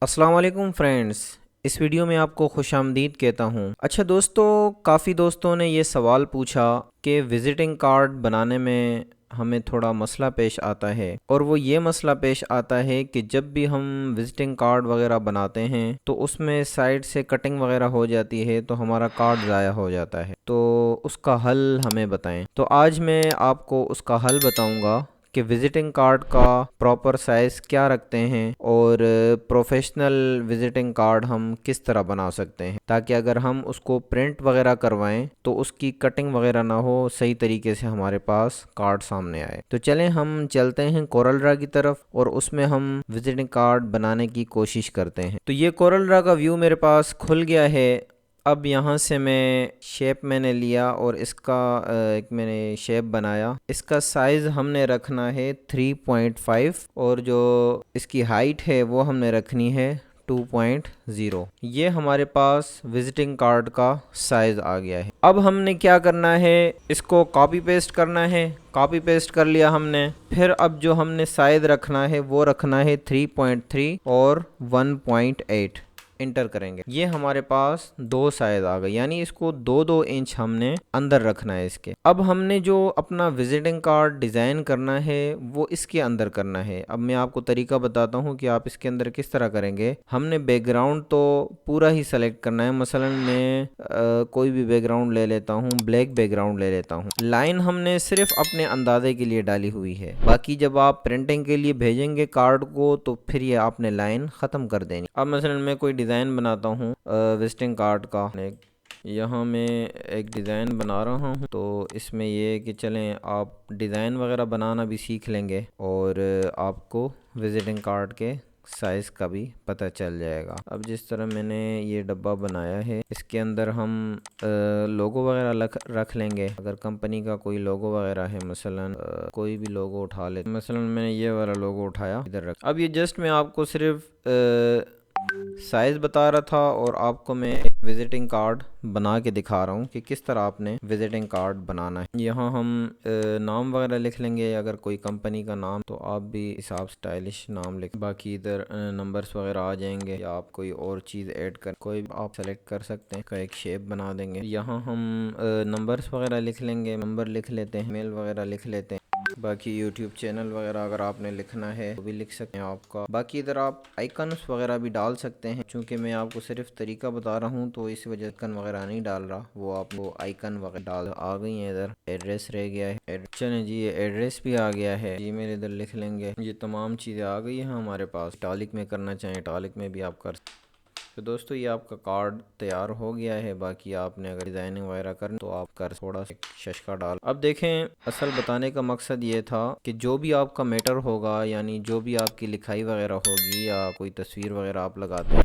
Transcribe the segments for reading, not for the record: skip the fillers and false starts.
السلام علیکم فرینڈز، اس ویڈیو میں آپ کو خوش آمدید کہتا ہوں۔ اچھا دوستو، کافی دوستوں نے یہ سوال پوچھا کہ وزٹنگ کارڈ بنانے میں ہمیں تھوڑا مسئلہ پیش آتا ہے، اور وہ یہ مسئلہ پیش آتا ہے کہ جب بھی ہم وزٹنگ کارڈ وغیرہ بناتے ہیں تو اس میں سائڈ سے کٹنگ وغیرہ ہو جاتی ہے تو ہمارا کارڈ ضائع ہو جاتا ہے، تو اس کا حل ہمیں بتائیں۔ تو آج میں آپ کو اس کا حل بتاؤں گا کہ وزٹنگ کارڈ کا پراپر سائز کیا رکھتے ہیں اور پروفیشنل وزٹنگ کارڈ ہم کس طرح بنا سکتے ہیں، تاکہ اگر ہم اس کو پرنٹ وغیرہ کروائیں تو اس کی کٹنگ وغیرہ نہ ہو، صحیح طریقے سے ہمارے پاس کارڈ سامنے آئے۔ تو چلیں ہم چلتے ہیں کورل ڈرا کی طرف اور اس میں ہم وزٹنگ کارڈ بنانے کی کوشش کرتے ہیں۔ تو یہ کورل ڈرا کا ویو میرے پاس کھل گیا ہے۔ اب یہاں سے میں شیپ میں نے لیا اور اس کا ایک میں نے شیپ بنایا۔ اس کا سائز ہم نے رکھنا ہے 3.5 اور جو اس کی ہائٹ ہے وہ ہم نے رکھنی ہے 2.0۔ یہ ہمارے پاس وزٹنگ کارڈ کا سائز آ گیا ہے۔ اب ہم نے کیا کرنا ہے، اس کو کاپی پیسٹ کرنا ہے۔ کاپی پیسٹ کر لیا ہم نے۔ پھر اب جو ہم نے سائز رکھنا ہے وہ رکھنا ہے 3.3 اور 1.8۔ انٹر کریں گے، یہ ہمارے پاس دو سائز آ گئے، یعنی اس کو 2 انچ ہم نے اندر رکھنا ہے اس کے۔ اب ہم نے جو اپنا وزٹنگ کارڈ ڈیزائن کرنا ہے وہ اس کے اندر کرنا ہے۔ اب میں آپ کو طریقہ بتاتا ہوں کہ آپ اس کے اندر کس طرح کریں گے۔ ہم نے بیک گراؤنڈ تو پورا ہی سلیکٹ کرنا ہے، مثلا میں کوئی بھی بیک گراؤنڈ لے لیتا ہوں، بلیک بیک گراؤنڈ لے لیتا ہوں۔ لائن ہم نے صرف اپنے اندازے کے لیے ڈالی ہوئی ہے، باقی جب آپ پرنٹنگ کے لیے بھیجیں گے کارڈ کو تو پھر یہ آپ نے لائن ختم کر دینی۔ اب مثلا میں کوئی ڈیزائن بناتا ہوں وزٹنگ کارڈ کا، یہاں میں ایک ڈیزائن بنا رہا ہوں، تو اس میں یہ کہ چلیں آپ ڈیزائن وغیرہ بنانا بھی سیکھ لیں گے اور آپ کو وزٹنگ کارڈ کے سائز کا بھی پتہ چل جائے گا۔ اب جس طرح میں نے یہ ڈبہ بنایا ہے، اس کے اندر ہم لوگو وغیرہ رکھ لیں گے۔ اگر کمپنی کا کوئی لوگو وغیرہ ہے، مثلا کوئی بھی لوگو اٹھا لیں، مثلا میں نے یہ والا لوگو اٹھایا ادھر رکھ۔ اب یہ جسٹ میں آپ کو صرف سائز بتا رہا تھا اور آپ کو میں ایک وزٹنگ کارڈ بنا کے دکھا رہا ہوں کہ کس طرح آپ نے وزٹنگ کارڈ بنانا ہے۔ یہاں ہم نام وغیرہ لکھ لیں گے، اگر کوئی کمپنی کا نام تو آپ بھی حساب سٹائلش نام لکھ، باقی ادھر نمبرز وغیرہ آ جائیں گے، یا آپ کوئی اور چیز ایڈ کر کوئی آپ سلیکٹ کر سکتے ہیں، کا ایک شیپ بنا دیں گے۔ یہاں ہم نمبرز وغیرہ لکھ لیں گے، نمبر لکھ لیتے ہیں، میل وغیرہ لکھ لیتے ہیں۔ باقی یوٹیوب چینل وغیرہ اگر آپ نے لکھنا ہے وہ بھی لکھ سکتے ہیں آپ کا۔ باقی ادھر آپ آئیکنس وغیرہ بھی ڈال سکتے ہیں، چونکہ میں آپ کو صرف طریقہ بتا رہا ہوں تو اس وجہ آئیکن وغیرہ نہیں ڈال رہا، وہ آپ کو آئیکن وغیرہ ڈال آ گئی ہیں۔ ادھر ایڈریس رہ گیا ہے، چلیں جی یہ ایڈریس بھی آ گیا ہے، جی میل ادھر لکھ لیں گے۔ یہ تمام چیزیں آ گئی ہیں ہمارے پاس۔ اٹالک میں کرنا چاہیں اٹالک میں بھی آپ کر سکتے ہیں۔ تو دوستو یہ آپ کا کارڈ تیار ہو گیا ہے، باقی آپ نے اگر ڈیزائننگ وغیرہ کریں تو آپ کر تھوڑا سا ششکا ڈال۔ اب دیکھیں، اصل بتانے کا مقصد یہ تھا کہ جو بھی آپ کا میٹر ہوگا، یعنی جو بھی آپ کی لکھائی وغیرہ ہوگی یا کوئی تصویر وغیرہ آپ لگاتے ہیں،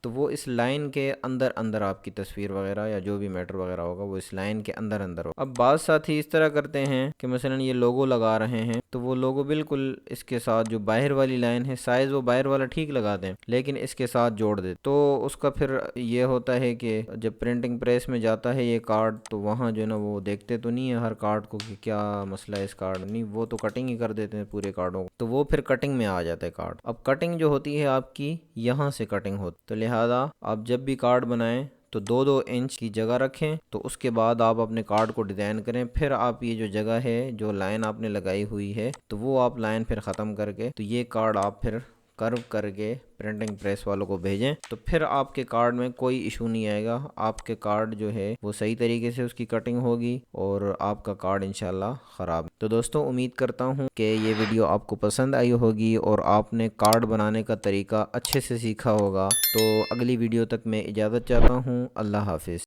تو وہ اس لائن کے اندر اندر آپ کی تصویر وغیرہ یا جو بھی میٹر وغیرہ ہوگا وہ اس لائن کے اندر اندر ہوگا۔ اب بعض ساتھی اس طرح کرتے ہیں کہ مثلا یہ لوگو لگا رہے ہیں تو وہ لوگو بالکل اس کے ساتھ جو باہر والی لائن ہے، سائز وہ باہر والا ٹھیک لگاتے ہیں لیکن اس کے ساتھ جوڑ دیتے، تو اس کا پھر یہ ہوتا ہے کہ جب پرنٹنگ پریس میں جاتا ہے یہ کارڈ تو وہاں جو ہے نا وہ دیکھتے تو نہیں ہے ہر کارڈ کو کہ کیا مسئلہ ہے اس کارڈ، نہیں وہ تو کٹنگ ہی کر دیتے ہیں پورے کارڈوں کو، تو وہ پھر کٹنگ میں آ جاتا ہے کارڈ۔ اب کٹنگ جو ہوتی ہے آپ کی یہاں سے کٹنگ ہوتی، تو لہٰذا آپ جب بھی کارڈ بنائیں تو 2 انچ کی جگہ رکھیں، تو اس کے بعد آپ اپنے کارڈ کو ڈیزائن کریں، پھر آپ یہ جو جگہ ہے جو لائن آپ نے لگائی ہوئی ہے تو وہ آپ لائن پھر ختم کر کے تو یہ کارڈ آپ پھر کرو کر کے پرنٹنگ پریس والوں کو بھیجیں، تو پھر آپ کے کارڈ میں کوئی ایشو نہیں آئے گا، آپ کے کارڈ جو ہے وہ صحیح طریقے سے اس کی کٹنگ ہوگی اور آپ کا کارڈ انشاءاللہ خراب۔ تو دوستو امید کرتا ہوں کہ یہ ویڈیو آپ کو پسند آئی ہوگی اور آپ نے کارڈ بنانے کا طریقہ اچھے سے سیکھا ہوگا۔ تو اگلی ویڈیو تک میں اجازت چاہتا ہوں، اللہ حافظ۔